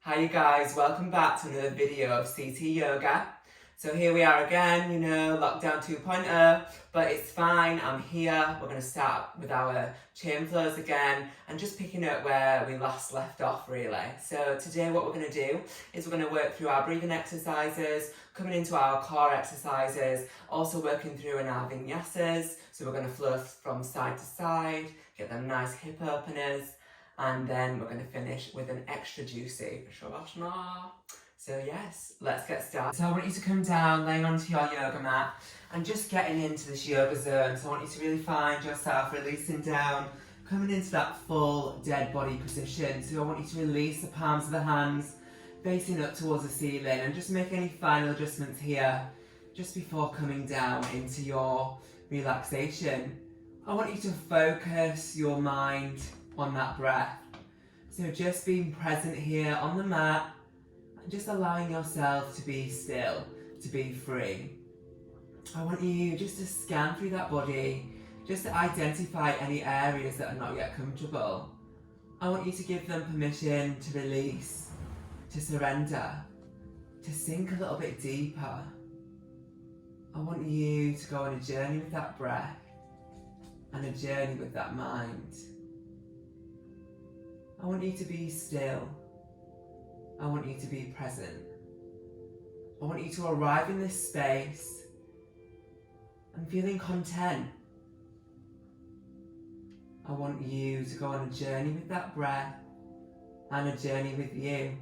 Hi you guys, welcome back to another video of CTyoga. So here we are again, lockdown 2.0, but it's fine, I'm here. We're going to start with our chain flows again and just picking up where we last left off really. So today what we're going to do is we're going to work through our breathing exercises, coming into our core exercises, also working through in our vinyasas. So we're going to flow from side to side, get them nice hip openers, and then we're going to finish with an extra juicy Shavasana. So yes, let's get started. So I want you to come down, laying onto your yoga mat, and just getting into this yoga zone. So I want you to really find yourself releasing down, coming into that full dead body position. So I want you to release the palms of the hands, facing up towards the ceiling, and just make any final adjustments here, just before coming down into your relaxation. I want you to focus your mind on that breath. So just being present here on the mat and just allowing yourself to be still, to be free. I want you just to scan through that body, just to identify any areas that are not yet comfortable. I want you to give them permission to release, to surrender, to sink a little bit deeper. I want you to go on a journey with that breath and a journey with that mind. I want you to be still. I want you to be present. I want you to arrive in this space and feeling content. I want you to go on a journey with that breath and a journey with you.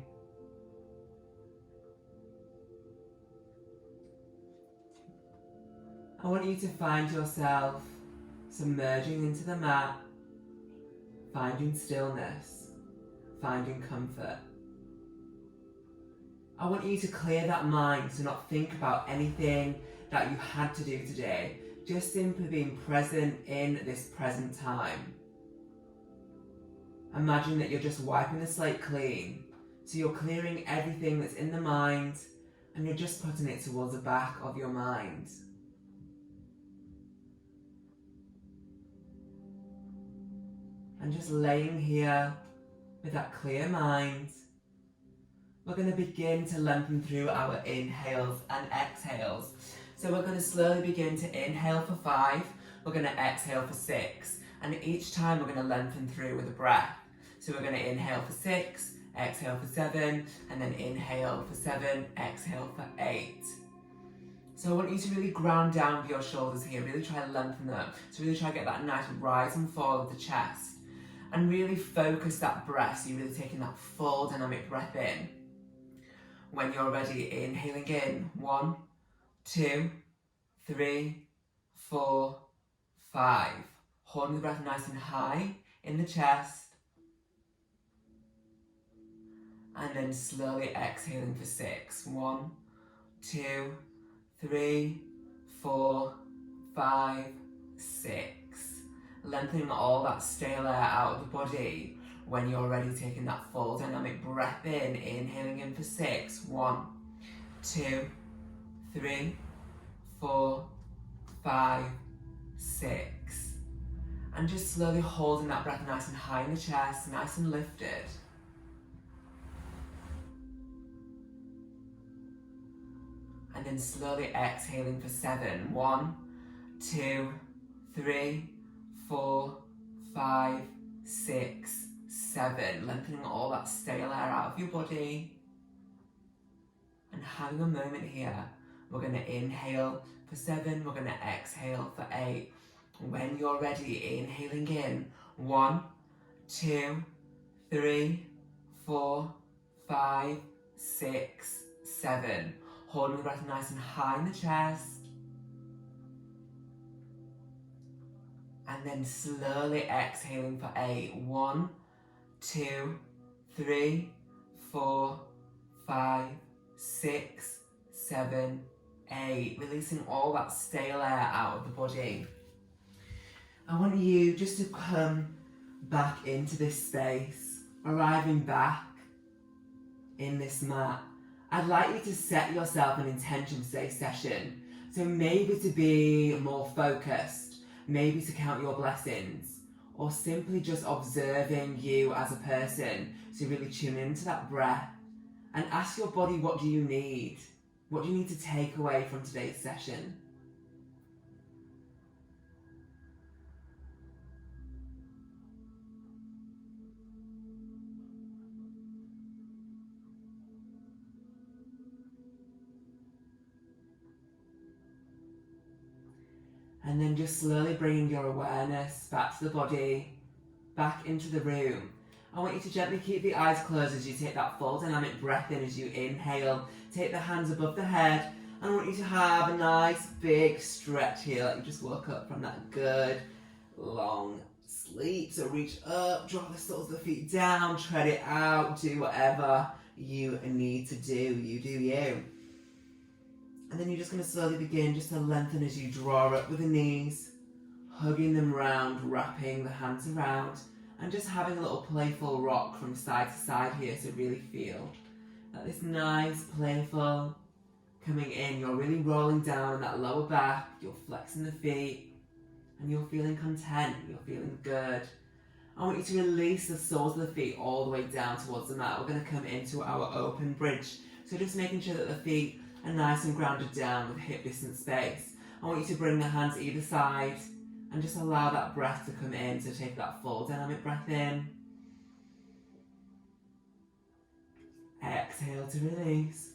I want you to find yourself submerging into the mat, finding stillness, finding comfort. I want you to clear that mind to not think about anything that you had to do today, just simply being present in this present time. Imagine that you're just wiping the slate clean, so you're clearing everything that's in the mind and you're just putting it towards the back of your mind. And just laying here with that clear mind, we're going to begin to lengthen through our inhales and exhales. So we're going to slowly begin to inhale for 5, we're going to exhale for 6, and each time we're going to lengthen through with a breath. So we're going to inhale for 6, exhale for 7, and then inhale for 7, exhale for 8. So I want you to really ground down with your shoulders here, really try to lengthen them. So really try to get that nice rise and fall of the chest. And really focus that breath, so you're really taking that full dynamic breath in. When you're ready, inhaling in, 1, 2, 3, 4, 5. Holding the breath nice and high in the chest. And then slowly exhaling for 6. 1, 2, 3, 4, 5, 6. Lengthening all that stale air out of the body. When you're ready, taking that full dynamic breath in, inhaling in for 6. 1, 2, 3, 4, 5, 6. And just slowly holding that breath nice and high in the chest, nice and lifted. And then slowly exhaling for 7. 1, 2, 3, 4, 5, 6, 7. Lengthening all that stale air out of your body. And having a moment here. We're going to inhale for 7, we're going to exhale for 8. When you're ready, inhaling in. 1, 2, 3, 4, 5, 6, 7. Holding the breath nice and high in the chest. And then slowly exhaling for 8. 1, 2, 3, 4, 5, 6, 7, 8. Releasing all that stale air out of the body. I want you just to come back into this space, arriving back in this mat. I'd like you to set yourself an intention for today's session. So maybe to be more focused, maybe to count your blessings, or simply just observing you as a person. So really tune into that breath, And ask your body, what do you need? What do you need to take away from today's session? And then just slowly bringing your awareness back to the body, back into the room. I want you to gently keep the eyes closed as you take that full dynamic breath in as you inhale. Take the hands above the head. And I want you to have a nice big stretch here, like you just woke up from that good long sleep. So reach up, draw the soles of the feet down, tread it out, do whatever you need to do. You do you. And then you're just going to slowly begin just to lengthen as you draw up with the knees, hugging them round, wrapping the hands around, and just having a little playful rock from side to side here to really feel that this nice, playful coming in. You're really rolling down in that lower back, you're flexing the feet, and you're feeling content, you're feeling good. I want you to release the soles of the feet all the way down towards the mat. We're going to come into our open bridge. So just making sure that the feet are nice and grounded down with hip distance space. I want you to bring the hands either side and just allow that breath to come in. So take that full dynamic breath in. Exhale to release.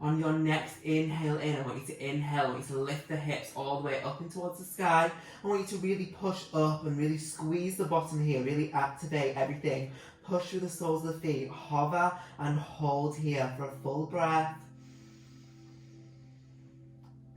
On your next inhale in, I want you to inhale, I want you to lift the hips all the way up and towards the sky. I want you to really push up and really squeeze the bottom here, really activate everything. Push through the soles of the feet, hover and hold here for a full breath.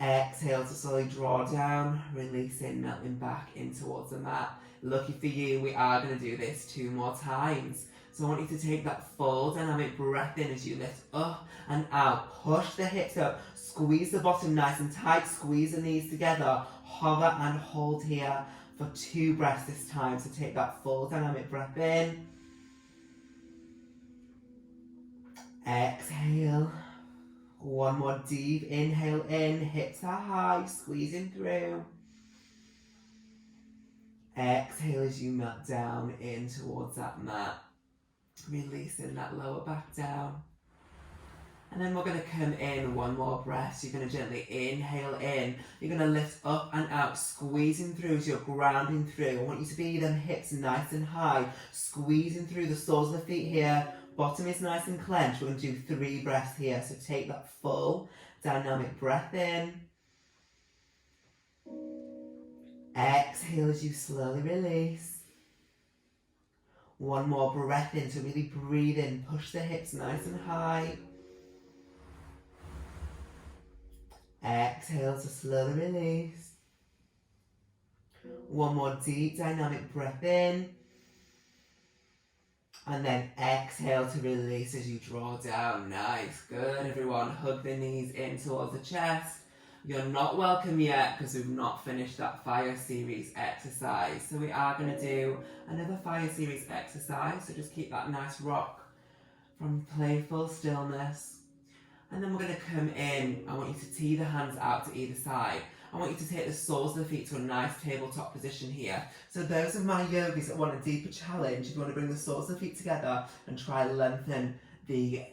Exhale to slowly draw down, releasing, melting back in towards the mat. Lucky for you, we are going to do this 2 more times. So I want you to take that full dynamic breath in as you lift up and out. Push the hips up, squeeze the bottom nice and tight, squeeze the knees together, hover and hold here for 2 breaths this time. So take that full dynamic breath in. Exhale. 1 more deep inhale in, hips are high, squeezing through. Exhale as you melt down in towards that mat. Releasing that lower back down. And then we're going to come in 1 more breath. So you're going to gently inhale in. You're going to lift up and out, squeezing through as you're grounding through. I want you to be them hips nice and high, squeezing through the soles of the feet here. Bottom is nice and clenched. We're going to do 3 breaths here. So take that full dynamic breath in. Exhale as you slowly release. 1 more breath in, so really breathe in, push the hips nice and high. Exhale to slowly release. 1 more deep dynamic breath in. And then exhale to release as you draw down. Nice, good everyone. Hug the knees in towards the chest. You're not welcome yet because we've not finished that fire series exercise. So we are going to do another fire series exercise. So just keep that nice rock from playful stillness. And then we're going to come in. I want you to tee the hands out to either side. I want you to take the soles of the feet to a nice tabletop position here. So those of my yogis that want a deeper challenge, if you want to bring the soles of the feet together and try lengthen the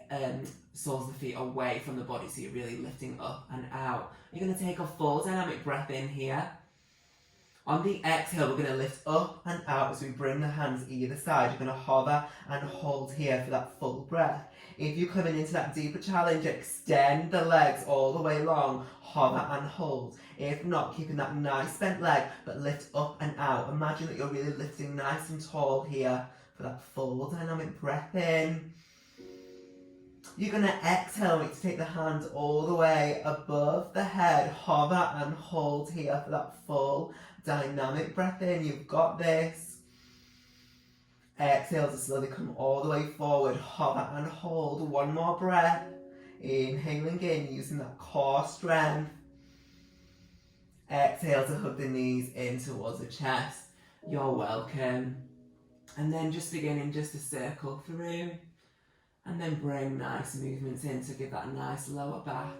soles of the feet away from the body, so you're really lifting up and out. You're going to take a full dynamic breath in here. On the exhale, we're going to lift up and out as we bring the hands either side. You're going to hover and hold here for that full breath. If you're coming into that deeper challenge, extend the legs all the way long, hover and hold. If not, keeping that nice bent leg, but lift up and out. Imagine that you're really lifting nice and tall here for that full dynamic breath in. You're going to exhale to take the hands all the way above the head, hover and hold here for that full dynamic breath in. You've got this. Exhale to slowly come all the way forward, hover and hold. 1 more breath. Inhaling in, using that core strength. Exhale to hug the knees in towards the chest. You're welcome. And then just beginning just to circle through. And then bring nice movements in to give that nice lower back.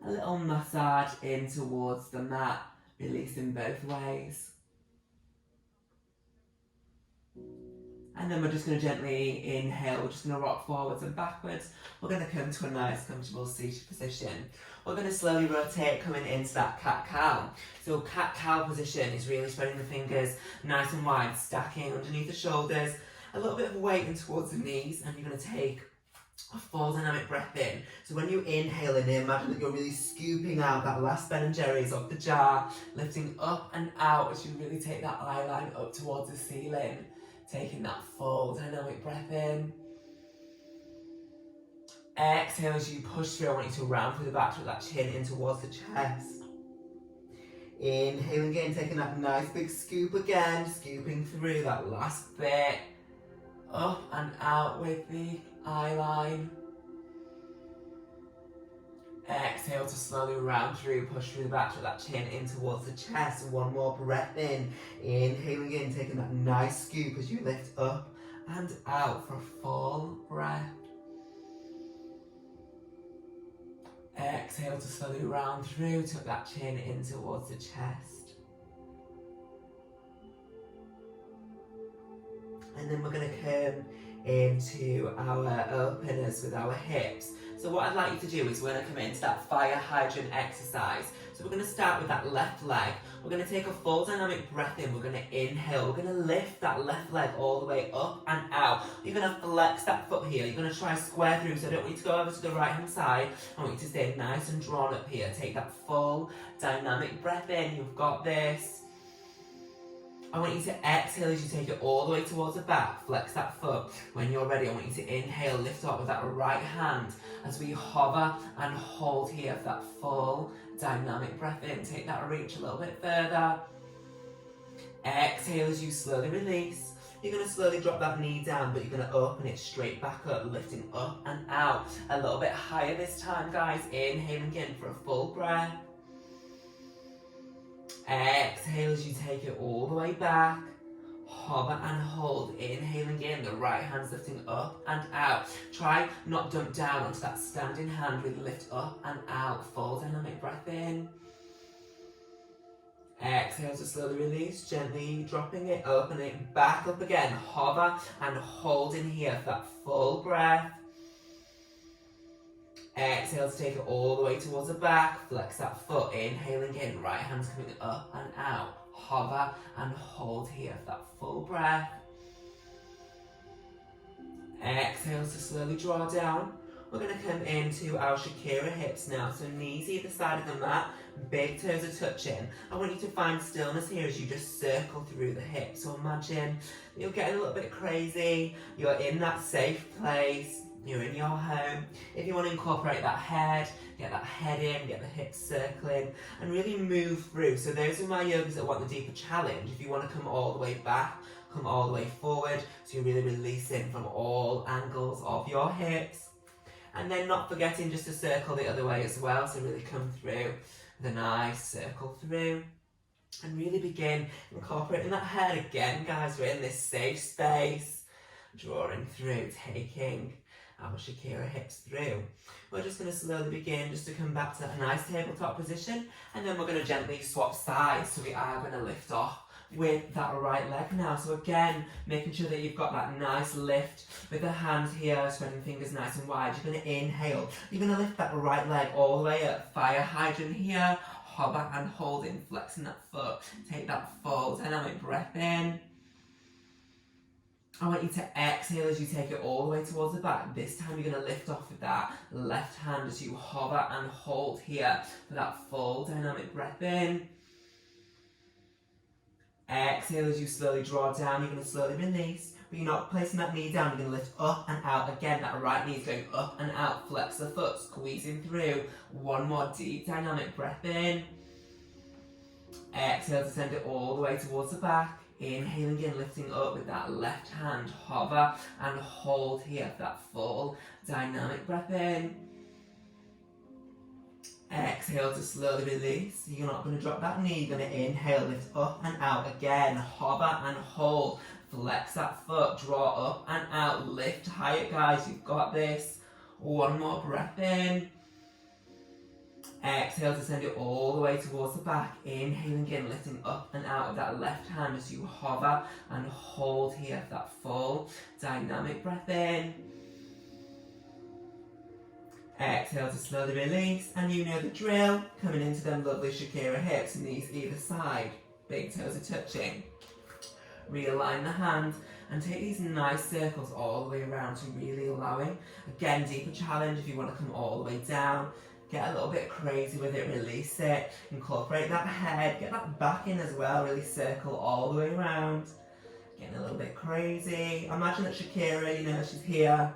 A little massage in towards the mat, releasing both ways. And then we're just going to gently inhale. We're just going to rock forwards and backwards. We're going to come to a nice, comfortable seated position. We're going to slowly rotate, coming into that cat-cow. So cat-cow position is really spreading the fingers nice and wide, stacking underneath the shoulders, a little bit of weight in towards the knees, and you're going to take a full dynamic breath in. So when you inhale in, imagine that you're really scooping out that last Ben and Jerry's off the jar, lifting up and out as you really take that eye line up towards the ceiling. Taking that full dynamic breath in. Exhale as you push through. I want you to round through the back, with that chin in towards the chest. Inhaling in, taking that nice big scoop again, scooping through that last bit. Up and out with the eye line. Exhale to slowly round through, push through the back, with that chin in towards the chest. One more breath in. Inhaling in, taking that nice scoop as you lift up and out for a full breath. Exhale to slowly round through, tuck that chin in towards the chest. And then we're going to come into our openers with our hips. So what I'd like you to do is we're going to come into that fire hydrant exercise. So we're going to start with that left leg. We're going to take a full dynamic breath in. We're going to inhale. We're going to lift that left leg all the way up and out. You're going to flex that foot here. You're going to try square through. So I don't want you to go over to the right hand side. I want you to stay nice and drawn up here. Take that full dynamic breath in. You've got this. I want you to exhale as you take it all the way towards the back. Flex that foot. When you're ready, I want you to inhale, lift up with that right hand as we hover and hold here for that full dynamic breath in. Take that reach a little bit further. Exhale as you slowly release. You're going to slowly drop that knee down, but you're going to open it straight back up, lifting up and out. A little bit higher this time, guys. Inhaling in for a full breath. Exhale as you take it all the way back. Hover and hold. Inhaling in, the right hand's lifting up and out. Try not dump down onto that standing hand. Really lift up and out. Full dynamic breath in. Exhale to slowly release, gently dropping it, opening it back up again. Hover and hold in here for that full breath. Exhale to take it all the way towards the back. Flex that foot. Inhaling in, right hand's coming up and out. Hover and hold here for that full breath. Exhale to slowly draw down. We're going to come into our Shakira hips now. So knees either side of the mat, big toes are touching. I want you to find stillness here as you just circle through the hips. So imagine you're getting a little bit crazy. You're in that safe place. You're in your home. If you want to incorporate that head, get that head in, get the hips circling, and really move through. So those are my yogis that want the deeper challenge. If you want to come all the way back, come all the way forward, so you're really releasing from all angles of your hips. And then not forgetting just to circle the other way as well, so really come through with a nice circle through. And really begin incorporating that head again, guys. We're in this safe space, drawing through, taking our Shakira hips through. We're just going to slowly begin just to come back to that nice tabletop position, and then we're going to gently swap sides. So we are going to lift off with that right leg now. So again, making sure that you've got that nice lift with the hands here, spreading fingers nice and wide. You're going to inhale. You're going to lift that right leg all the way up. Fire hydrant here. Hover and holding, flexing that foot. Take that full dynamic breath in. I want you to exhale as you take it all the way towards the back. This time you're going to lift off with that left hand as you hover and hold here for that full dynamic breath in. Exhale as you slowly draw down. You're going to slowly release, but you're not placing that knee down. You're going to lift up and out. Again, that right knee is going up and out. Flex the foot, squeezing through. One more deep dynamic breath in. Exhale to send it all the way towards the back. Inhaling in, lifting up with that left hand. Hover and hold here for that full dynamic breath in. Exhale to slowly release. You're not going to drop that knee. You're going to inhale, lift up and out again. Hover and hold. Flex that foot. Draw up and out. Lift higher, guys. You've got this. One more breath in. Exhale to send it all the way towards the back. Inhaling in, lifting up and out of that left hand as you hover and hold here for that full dynamic breath in. Exhale to slowly release, and you know the drill. Coming into them lovely Shakira hips, knees either side, big toes are touching. Realign the hands and take these nice circles all the way around to really allowing, again, deeper challenge if you want to come all the way down. Get a little bit crazy with it, release it, incorporate that head, get that back in as well, really circle all the way around. Getting a little bit crazy. Imagine that Shakira, you know, she's here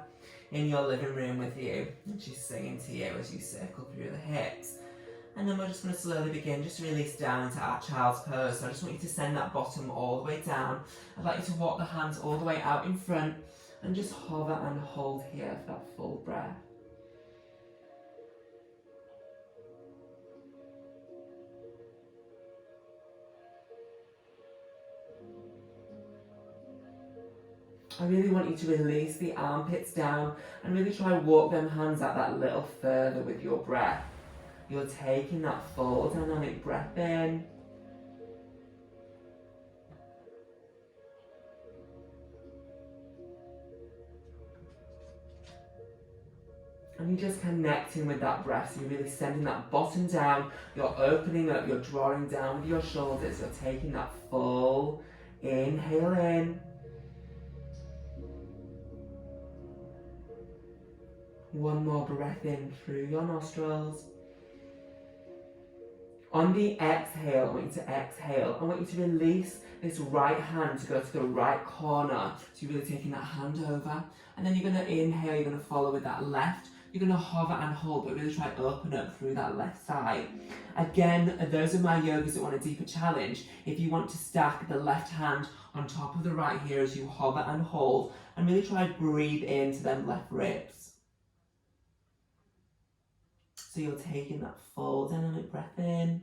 in your living room with you and she's singing to you as you circle through the hips. And then we're just going to slowly begin, just release down into our child's pose. So I just want you to send that bottom all the way down. I'd like you to walk the hands all the way out in front and just hover and hold here for that full breath. I really want you to release the armpits down and really try and walk them hands out that little further with your breath. You're taking that full dynamic breath in. And you're just connecting with that breath. So you're really sending that bottom down. You're opening up, you're drawing down with your shoulders. You're taking that full inhale in. One more breath in through your nostrils. On the exhale, I want you to exhale. I want you to release this right hand to go to the right corner. So you're really taking that hand over. And then you're going to inhale, you're going to follow with that left. You're going to hover and hold, but really try to open up through that left side. Again, those are my yogis that want a deeper challenge. If you want to stack the left hand on top of the right here as you hover and hold, and really try to breathe into them left ribs. So you're taking that full dynamic breath in.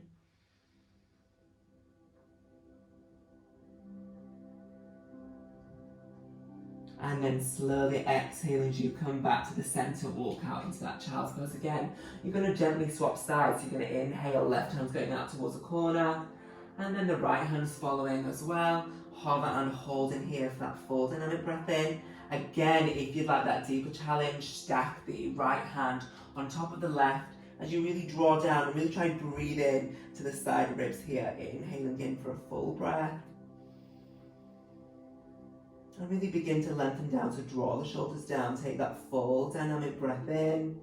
And then slowly exhale as you come back to the center, walk out into that child's pose again. You're going to gently swap sides. You're going to inhale, left hand's going out towards the corner. And then the right hand's following as well. Hover and hold in here for that full dynamic breath in. Again, if you'd like that deeper challenge, stack the right hand on top of the left. As you really draw down and really try and breathe in to the side ribs here, inhaling in for a full breath. And really begin to lengthen down, so draw the shoulders down, take that full dynamic breath in.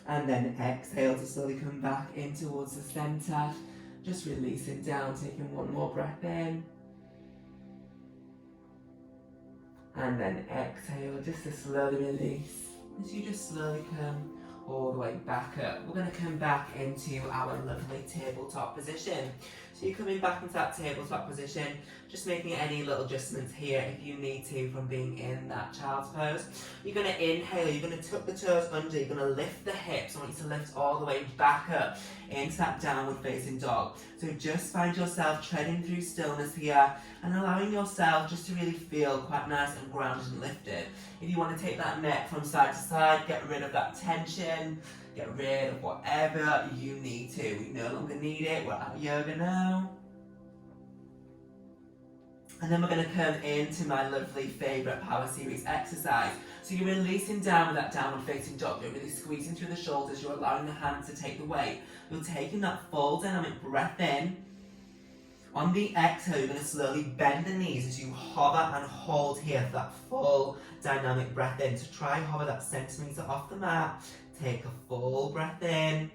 And then exhale to slowly come back in towards the center. Just releasing down, taking one more breath in. And then exhale, just to slowly release. As you just slowly come all the way back up. We're going to come back into our lovely tabletop position. So you're coming back into that tabletop position, just making any little adjustments here if you need to from being in that child's pose. You're going to inhale, you're going to tuck the toes under, you're going to lift the hips. I want you to lift all the way back up into that downward facing dog. So just find yourself treading through stillness here and allowing yourself just to really feel quite nice and grounded and lifted. If you want to take that neck from side to side, get rid of that tension, get rid of whatever you need to. We no longer need it, we're at yoga now. And then we're going to come into my lovely favourite power series exercise. So you're releasing down with that downward facing dog. You're really squeezing through the shoulders. You're allowing the hands to take the weight. You're taking that full dynamic breath in. On the exhale, you're going to slowly bend the knees as you hover and hold here for that full dynamic breath in. So try hover that centimetre off the mat. Take a full breath in.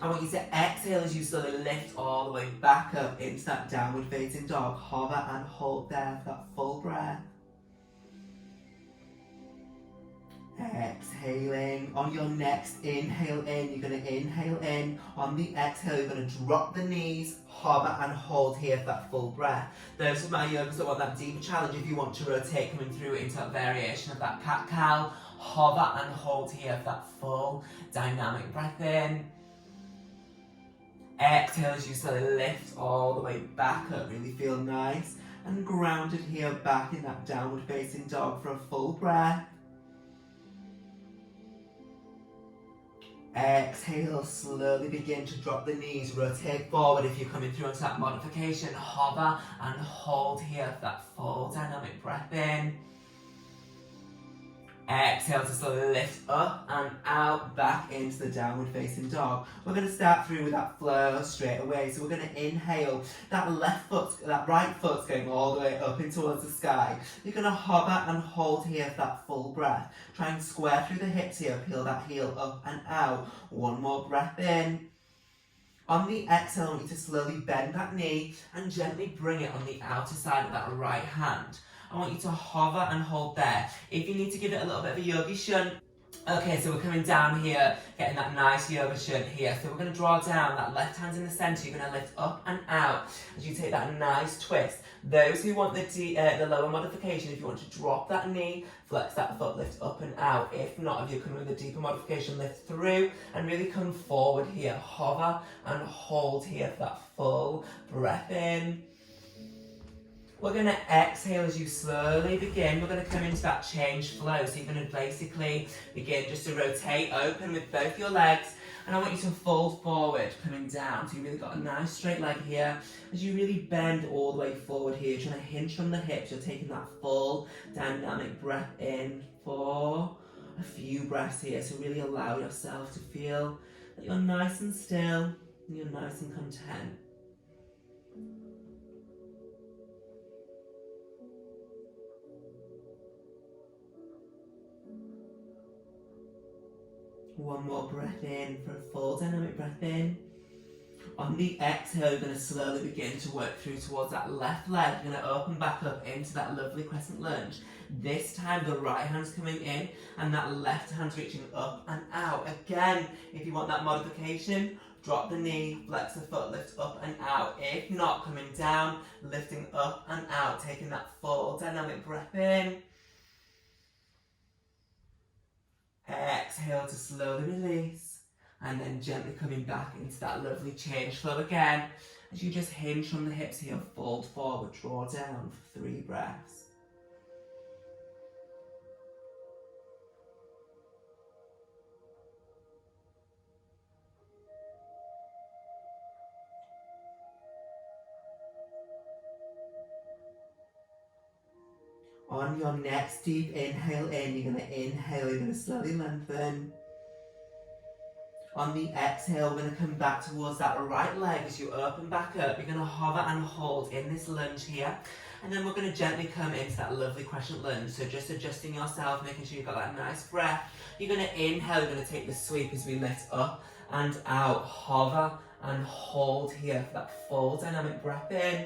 I want you to exhale as you slowly lift all the way back up into that downward facing dog. Hover and hold there for that full breath. Exhaling. On your next inhale in, you're going to inhale in. On the exhale, you're going to drop the knees, hover and hold here for that full breath. Those are my yogis that want that deeper challenge. If you want to rotate coming through into that variation of that cat-cow, hover and hold here for that full dynamic breath in. Exhale as you slowly lift all the way back up. Really feel nice and grounded here back in that downward facing dog for a full breath. Exhale, slowly begin to drop the knees, rotate forward if you're coming through onto that modification. Hover and hold here for that full dynamic breath in. Exhale to slowly lift up and out, back into the downward facing dog. We're going to start through with that flow straight away. So we're going to inhale, that right foot's going all the way up in towards the sky. You're going to hover and hold here for that full breath. Try and square through the hips here, peel that heel up and out. One more breath in. On the exhale, I want you to slowly bend that knee and gently bring it on the outer side of that right hand. I want you to hover and hold there. If you need to give it a little bit of a yogi shunt. Okay, so we're coming down here, getting that nice yoga shunt here. So we're going to draw down, that left hand's in the centre. You're going to lift up and out as you take that nice twist. Those who want the lower modification, if you want to drop that knee, flex that foot, lift up and out. If not, if you're coming with a deeper modification, lift through and really come forward here. Hover and hold here for that full breath in. We're going to exhale as you slowly begin. We're going to come into that change flow. So you're going to basically begin just to rotate open with both your legs. And I want you to fold forward, coming down. So you've really got a nice straight leg here. As you really bend all the way forward here, you're trying to hinge from the hips. You're taking that full dynamic breath in for a few breaths here. So really allow yourself to feel that you're nice and still, and you're nice and content. One more breath in for a full dynamic breath in. On the exhale, you're going to slowly begin to work through towards that left leg. You're going to open back up into that lovely crescent lunge. This time the right hand's coming in and that left hand's reaching up and out. Again, if you want that modification, drop the knee, flex the foot, lift up and out. If not, coming down, lifting up and out, taking that full dynamic breath in. Exhale to slowly release and then gently coming back into that lovely change flow again as you just hinge from the hips here, fold forward, draw down for 3 breaths. On your next deep inhale in, you're going to inhale, you're going to slowly lengthen. On the exhale, we're going to come back towards that right leg as you open back up. You're going to hover and hold in this lunge here. And then we're going to gently come into that lovely crescent lunge. So just adjusting yourself, making sure you've got that nice breath. You're going to inhale, you're going to take the sweep as we lift up and out. Hover and hold here for that full dynamic breath in.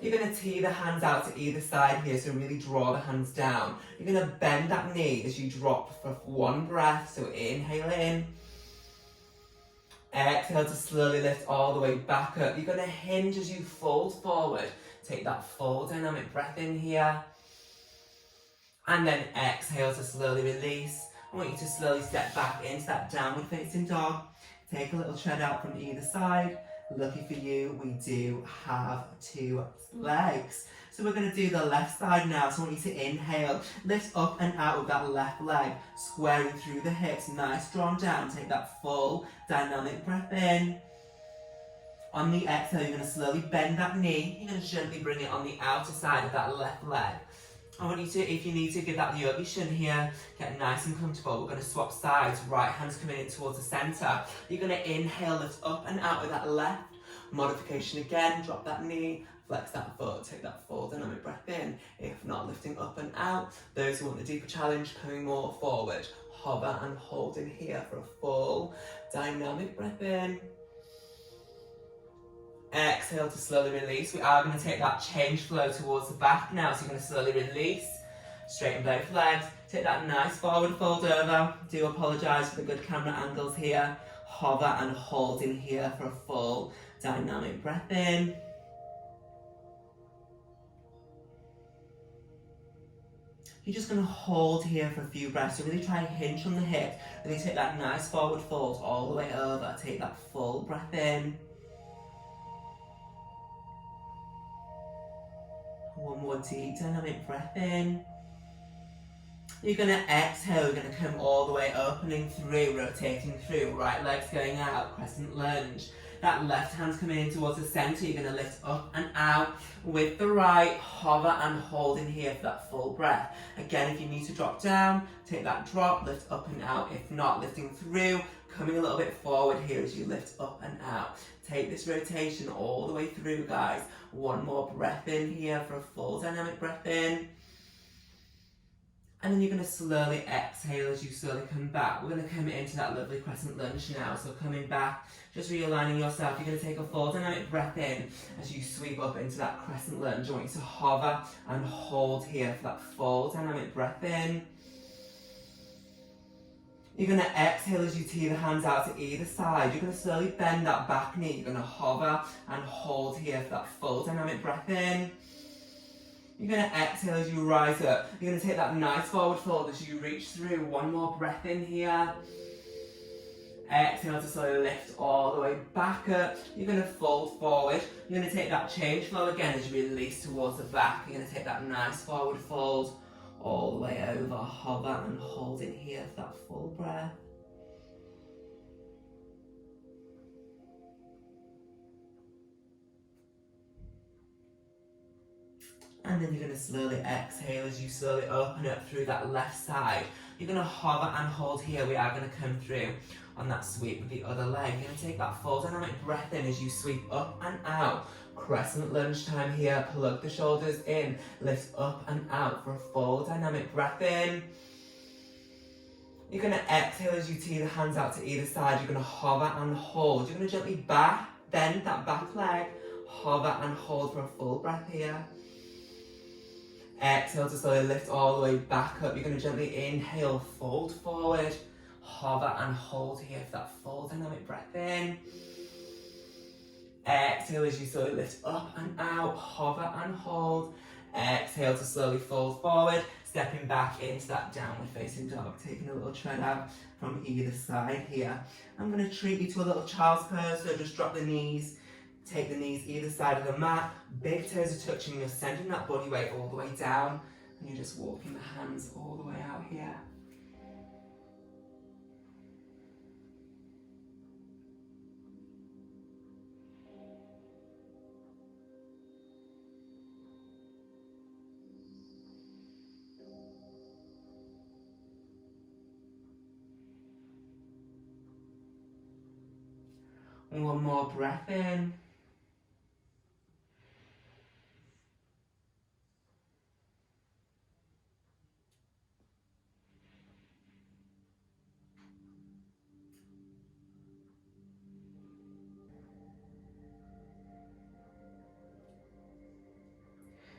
You're going to tee the hands out to either side here, so really draw the hands down. You're going to bend that knee as you drop for 1 breath, so inhale in. Exhale to slowly lift all the way back up. You're going to hinge as you fold forward. Take that full dynamic breath in here. And then exhale to slowly release. I want you to slowly step back into that downward facing dog. Take a little tread out from either side. Lucky for you, we do have 2 legs. So we're going to do the left side now. So I want you to inhale, lift up and out with that left leg, squaring through the hips, nice drawn down. Take that full dynamic breath in. On the exhale, you're going to slowly bend that knee. You're going to gently bring it on the outer side of that left leg. I want you to, if you need to, give that yogi shunt here, get nice and comfortable. We're going to swap sides, right hand's coming in towards the centre. You're going to inhale, lift up and out with that left. Modification again, drop that knee, flex that foot, take that full dynamic breath in. If not, lifting up and out. Those who want the deeper challenge, coming more forward. Hover and hold in here for a full dynamic breath in. Exhale to slowly release. We are going to take that change flow towards the back now. So you're going to slowly release, straighten both legs, take that nice forward fold over. Do apologise for the good camera angles here. Hover and hold in here for a full dynamic breath in. You're just going to hold here for a few breaths. So really try and hinge from the hip. Really take that nice forward fold all the way over. Take that full breath in. more deep dynamic breath in. You're going to exhale, you're going to come all the way opening through, rotating through, right leg's going out, crescent lunge. That left hand's coming in towards the centre, you're going to lift up and out with the right, hover and hold in here for that full breath. Again, if you need to drop down, take that drop, lift up and out. If not, lifting through, coming a little bit forward here as you lift up and out. Take this rotation all the way through, guys. One more breath in here for a full dynamic breath in. And then you're going to slowly exhale as you slowly come back. We're going to come into that lovely crescent lunge now. So coming back, just realigning yourself. You're going to take a full dynamic breath in as you sweep up into that crescent lunge. I want you to hover and hold here for that full dynamic breath in. You're going to exhale as you tee the hands out to either side. You're going to slowly bend that back knee. You're going to hover and hold here for that full dynamic breath in. You're going to exhale as you rise up. You're going to take that nice forward fold as you reach through. One more breath in here. Exhale to slowly lift all the way back up. You're going to fold forward. You're going to take that change flow again as you release towards the back. You're going to take that nice forward fold all the way over. Hover and hold in here for that full breath. And then you're going to slowly exhale as you slowly open up through that left side. You're going to hover and hold here. We are going to come through on that sweep with the other leg. You're going to take that full dynamic breath in as you sweep up and out. Crescent lunge time here. Plug the shoulders in. Lift up and out for a full dynamic breath in. You're going to exhale as you tee the hands out to either side. You're going to hover and hold. You're going to gently bend that back leg. Hover and hold for a full breath here. Exhale to slowly lift all the way back up. You're going to gently inhale, fold forward, hover and hold here for that full dynamic breath in. Exhale as you slowly lift up and out, hover and hold. Exhale to slowly fold forward, stepping back into that downward facing dog, taking a little tread out from either side here. I'm going to treat you to a little child's pose, so just drop the knees. Take the knees either side of the mat, big toes are touching, you're sending that body weight all the way down, and you're just walking the hands all the way out here. One more breath in.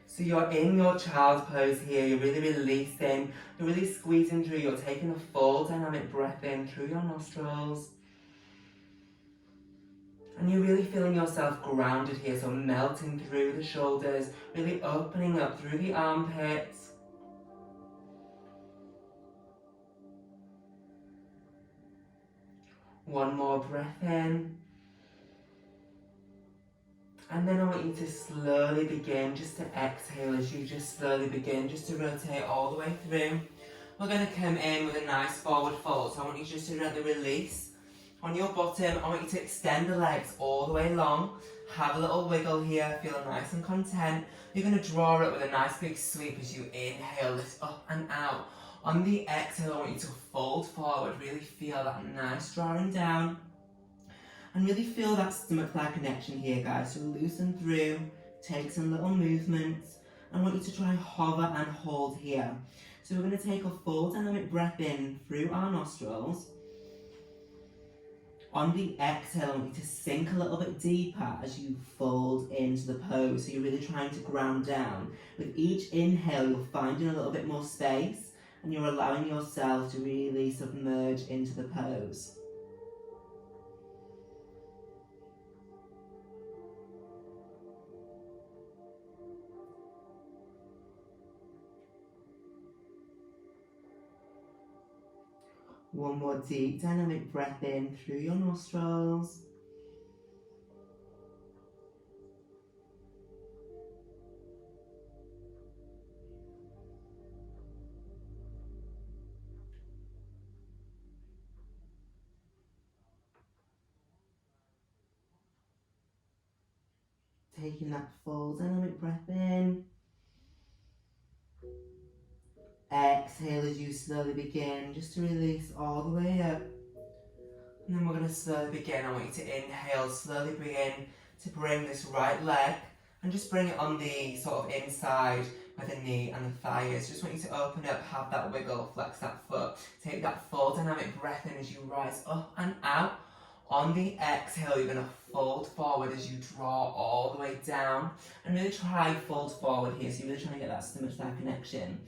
So you're in your child's pose here, you're really releasing, you're really squeezing through, you're taking a full dynamic breath in through your nostrils. And you're really feeling yourself grounded here, so melting through the shoulders, really opening up through the armpits. One more breath in. And then I want you to slowly begin just to exhale as you just slowly begin just to rotate all the way through. We're going to come in with a nice forward fold. So I want you just to gently release. On your bottom, I want you to extend the legs all the way long. Have a little wiggle here, feel nice and content. You're going to draw it with a nice big sweep as you inhale, lift up and out. On the exhale, I want you to fold forward, really feel that nice drawing down. And really feel that stomach-thigh connection here, guys. So loosen through, take some little movements. I want you to try and hover and hold here. So we're going to take a full dynamic breath in through our nostrils. On the exhale, I want you to sink a little bit deeper as you fold into the pose. So you're really trying to ground down. With each inhale, you're finding a little bit more space and you're allowing yourself to really submerge into the pose. One more deep dynamic breath in through your nostrils. taking that full dynamic breath in. Exhale as you slowly begin just to release all the way up. And then we're going to slowly begin. I want you to inhale, slowly begin to bring this right leg and just bring it on the sort of inside with the knee and the thighs. Just want you to open up, have that wiggle, flex that foot. Take that full dynamic breath in as you rise up and out. On the exhale, you're going to fold forward as you draw all the way down. And really try fold forward here, so you're really trying to get that stomach-thigh connection.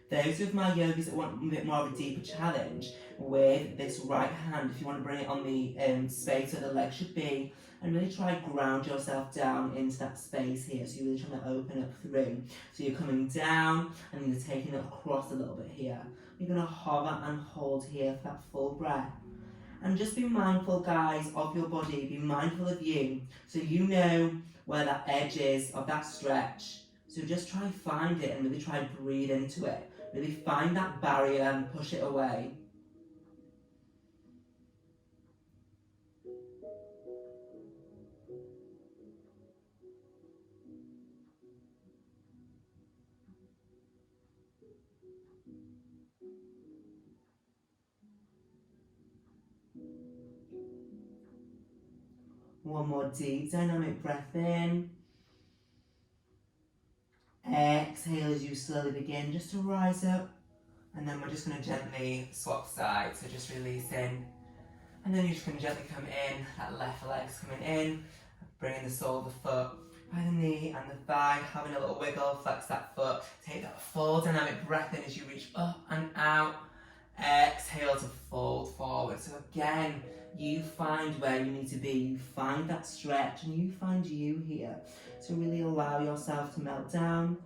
Those of my yogis that want a bit more of a deeper challenge with this right hand, if you want to bring it on the space where the leg should be, and really try ground yourself down into that space here. So you're really trying to open up through. So you're coming down and then you're taking it across a little bit here. You're going to hover and hold here for that full breath. And just be mindful, guys, of your body. Be mindful of you. So you know where that edge is of that stretch. So just try find it and really try and breathe into it. Really find that barrier and push it away. One more deep dynamic breath in. Exhale as you slowly begin just to rise up. And then we're just going to gently swap sides, so just releasing. And then you're just going to gently come in, that left leg's coming in, bringing the sole of the foot by the knee and the thigh, having a little wiggle, flex that foot, take that full dynamic breath in as you reach up and out. Exhale to fold forward. So again, you find where you need to be, you find that stretch and you find you here. So really allow yourself to melt down.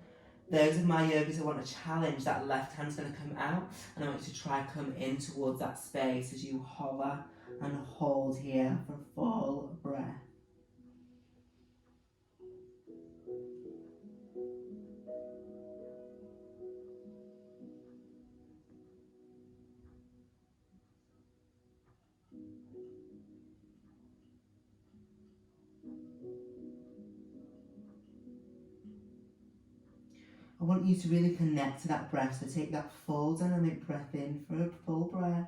Those of my yogis who want to challenge, that left hand's going to come out and I want you to try come in towards that space as you hover and hold here for full breath. I want you to really connect to that breath, so take that full dynamic breath in for a full breath.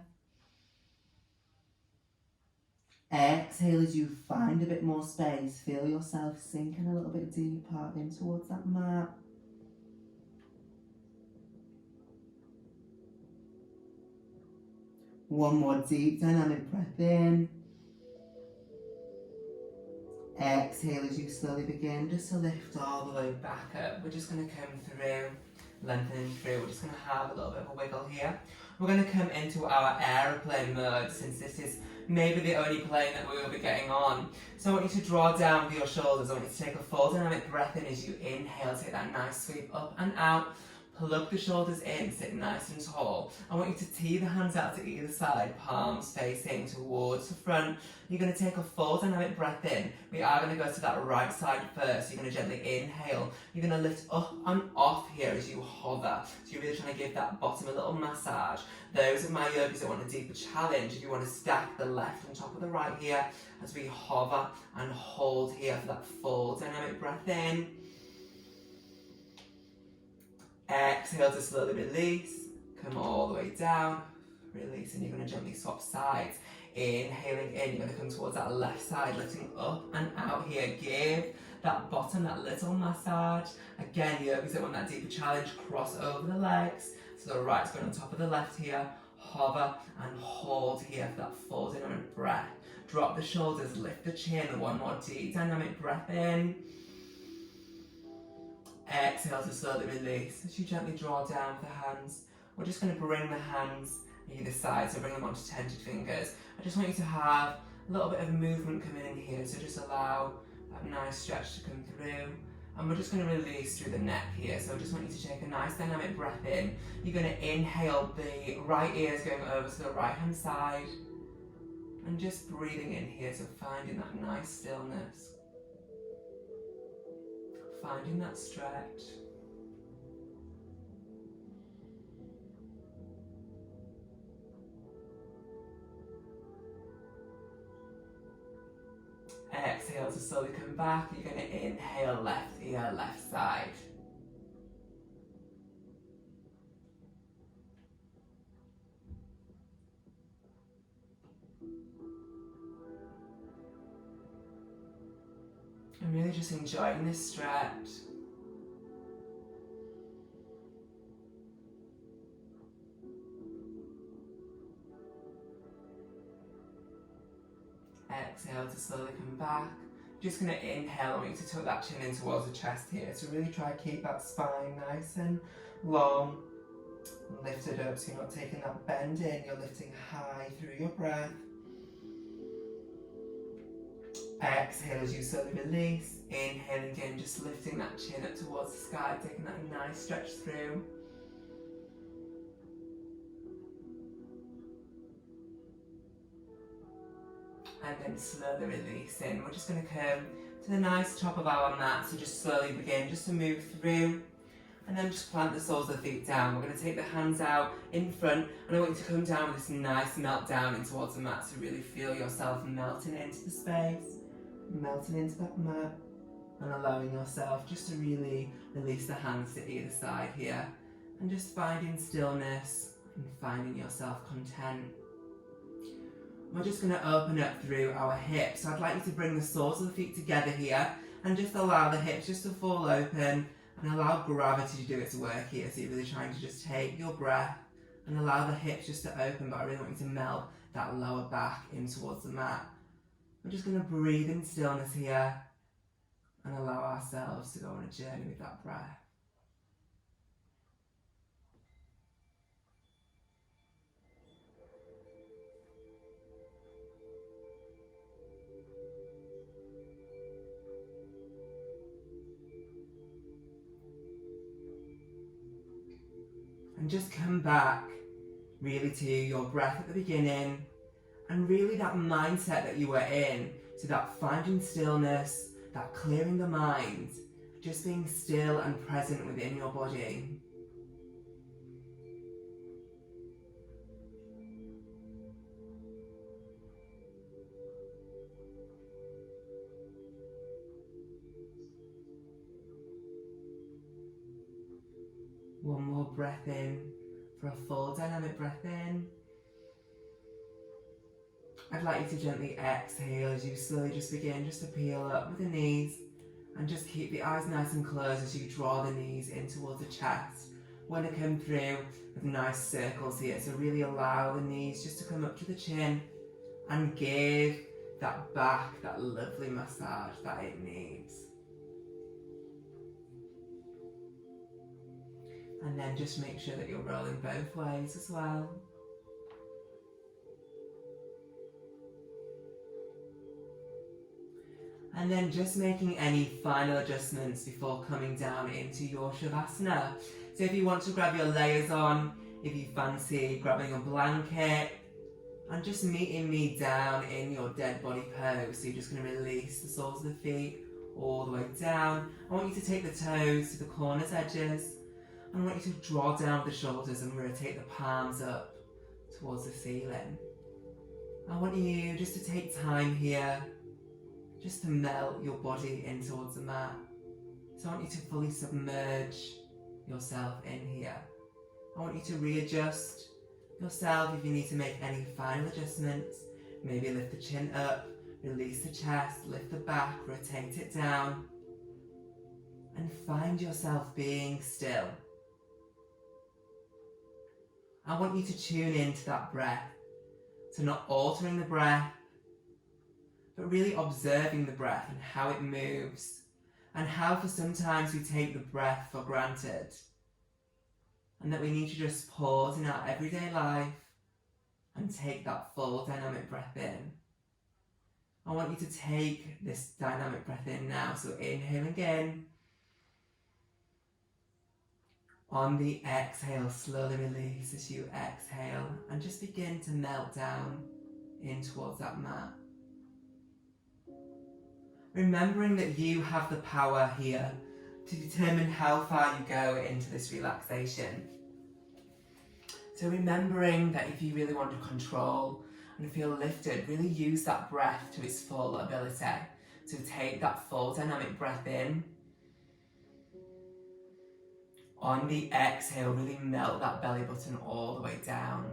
Exhale as you find a bit more space, feel yourself sinking a little bit deeper in towards that mat. One more deep dynamic breath in. Exhale as you slowly begin just to lift all the way back up. We're just going to come through, lengthening through. We're just going to have a little bit of a wiggle here. We're going to come into our aeroplane mode, since this is maybe the only plane that we will be getting on. So I want you to draw down with your shoulders. I want you to take a full dynamic breath in as you inhale. Take that nice sweep up and out. Plug the shoulders in, sit nice and tall. I want you to tee the hands out to either side, palms facing towards the front. You're going to take a full dynamic breath in. We are going to go to that right side first. You're going to gently inhale. You're going to lift up and off here as you hover. So you're really trying to give that bottom a little massage. Those of my yogis that want a deeper challenge, if you want to stack the left on top of the right here, as we hover and hold here for that full dynamic breath in. Exhale to slowly release, come all the way down, release, and you're going to gently swap sides. Inhaling in, you're going to come towards that left side, lifting up and out here. Give that bottom that little massage. Again, yogis that want that deeper challenge, cross over the legs. So the right's going on top of the left here. Hover and hold here for that full dynamic breath. Drop the shoulders, lift the chin. One more deep dynamic breath in. Exhale to slowly release. As you gently draw down with the hands, we're just going to bring the hands either side, so bring them onto tented fingers. I just want you to have a little bit of movement coming in here, so just allow that nice stretch to come through. And we're just going to release through the neck here, so I just want you to take a nice dynamic breath in. You're going to inhale, the right ear is going over to the right hand side. And just breathing in here, so finding that nice stillness. Finding that stretch. exhale to slowly come back. You're going to inhale left ear, left side. I'm really just enjoying this stretch. Exhale to slowly come back. Just going to inhale. I want you to tuck that chin in towards the chest here. So really try to keep that spine nice and long. Lifted up so you're not taking that bend in. You're lifting high through your breath. Exhale as you slowly release. Inhale again, just lifting that chin up towards the sky. Taking that nice stretch through. And then slowly releasing. We're just going to come to the nice top of our mat. So just slowly begin just to move through. And then just plant the soles of the feet down. We're going to take the hands out in front. And I want you to come down with this nice melt down in towards the mat. So really feel yourself melting into the space. Melting into that mat. And allowing yourself just to really release the hands to either side here. And just finding stillness and finding yourself content. We're just going to open up through our hips. So I'd like you to bring the soles of the feet together here and just allow the hips just to fall open and allow gravity to do its work here. So you're really trying to just take your breath and allow the hips just to open, but I really want you to melt that lower back in towards the mat. We're just going to breathe in stillness here and allow ourselves to go on a journey with that breath. And just come back really to your breath at the beginning and really that mindset that you were in, so that finding stillness, that clearing the mind, just being still and present within your body. One more breath in for a full dynamic breath in. I'd like you to gently exhale as you slowly just begin just to peel up with the knees and just keep the eyes nice and closed as you draw the knees in towards the chest. We're going to come through with nice circles here, so really allow the knees just to come up to the chin and give that back that lovely massage that it needs. And then just make sure that you're rolling both ways as well. And then just making any final adjustments before coming down into your Shavasana. So if you want to grab your layers on, if you fancy grabbing a blanket, and just meeting me down in your dead body pose. So you're just going to release the soles of the feet all the way down. I want you to take the toes to the corners, edges. I want you to draw down the shoulders and rotate the palms up towards the ceiling. I want you just to take time here, just to melt your body in towards the mat. So I want you to fully submerge yourself in here. I want you to readjust yourself if you need to make any final adjustments. Maybe lift the chin up, release the chest, lift the back, rotate it down. And find yourself being still. I want you to tune into that breath, so not altering the breath, but really observing the breath and how it moves, and how for sometimes we take the breath for granted, and that we need to just pause in our everyday life and take that full dynamic breath in. I want you to take this dynamic breath in now, so inhale again. On the exhale, slowly release as you exhale and just begin to melt down in towards that mat. Remembering that you have the power here to determine how far you go into this relaxation. So remembering that if you really want to control and feel lifted, really use that breath to its full ability. So take that full dynamic breath in. On the exhale, really melt that belly button all the way down.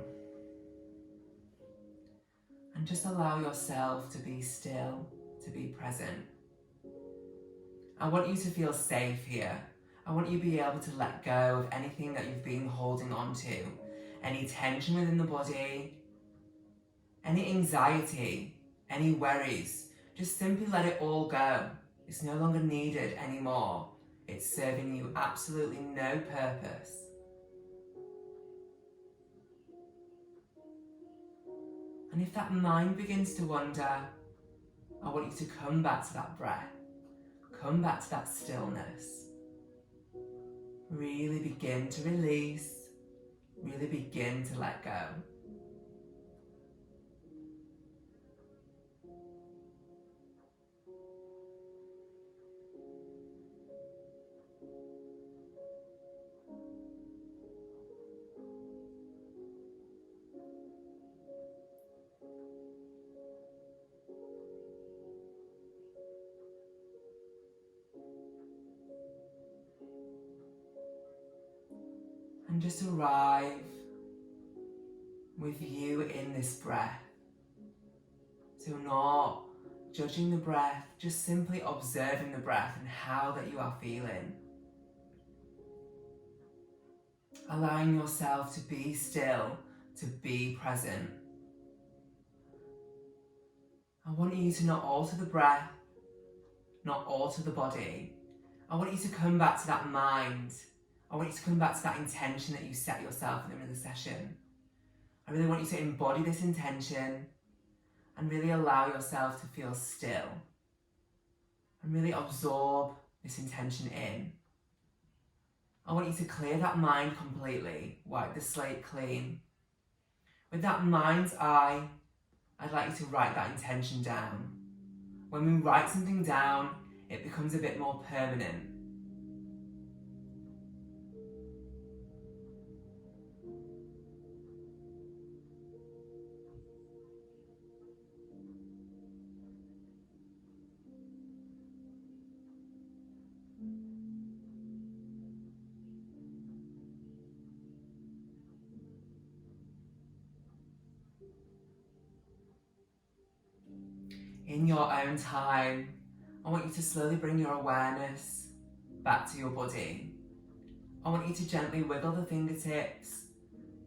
And just allow yourself to be still, to be present. I want you to feel safe here. I want you to be able to let go of anything that you've been holding on to. Any tension within the body, any anxiety, any worries. Just simply let it all go. It's no longer needed anymore. It's serving you absolutely no purpose. And if that mind begins to wander, I want you to come back to that breath. Come back to that stillness. Really begin to release. Really begin to let go. And just arrive with you in this breath. So not judging the breath, just simply observing the breath and how that you are feeling. Allowing yourself to be still, to be present. I want you to not alter the breath, not alter the body. I want you to come back to that mind. I want you to come back to that intention that you set yourself at the end of the session. I really want you to embody this intention and really allow yourself to feel still and really absorb this intention in. I want you to clear that mind completely, wipe the slate clean. With that mind's eye, I'd like you to write that intention down. When we write something down, it becomes a bit more permanent. In your own time, I want you to slowly bring your awareness back to your body. I want you to gently wiggle the fingertips,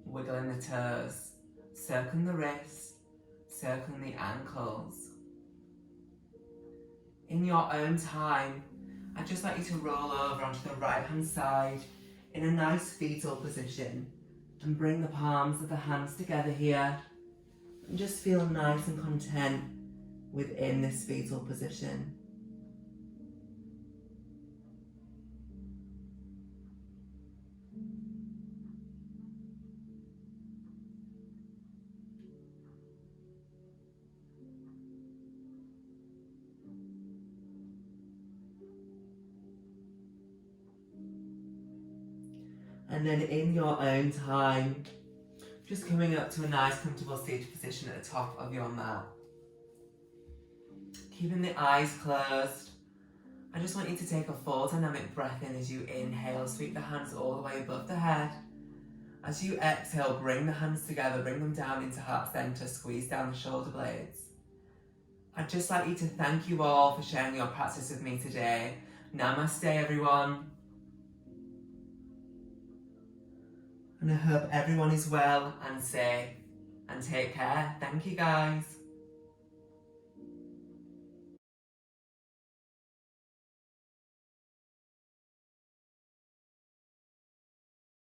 wiggling the toes, circling the wrists, circling the ankles. In your own time, I'd just like you to roll over onto the right hand side in a nice fetal position and bring the palms of the hands together here and just feel nice and content within this fetal position. And then in your own time, just coming up to a nice comfortable seated position at the top of your mat. Keeping the eyes closed, I just want you to take a full dynamic breath in as you inhale, sweep the hands all the way above the head. As you exhale, bring the hands together, bring them down into heart center, squeeze down the shoulder blades. I'd just like you to thank you all for sharing your practice with me today. Namaste, everyone. And I hope everyone is well and safe. And take care. Thank you, guys.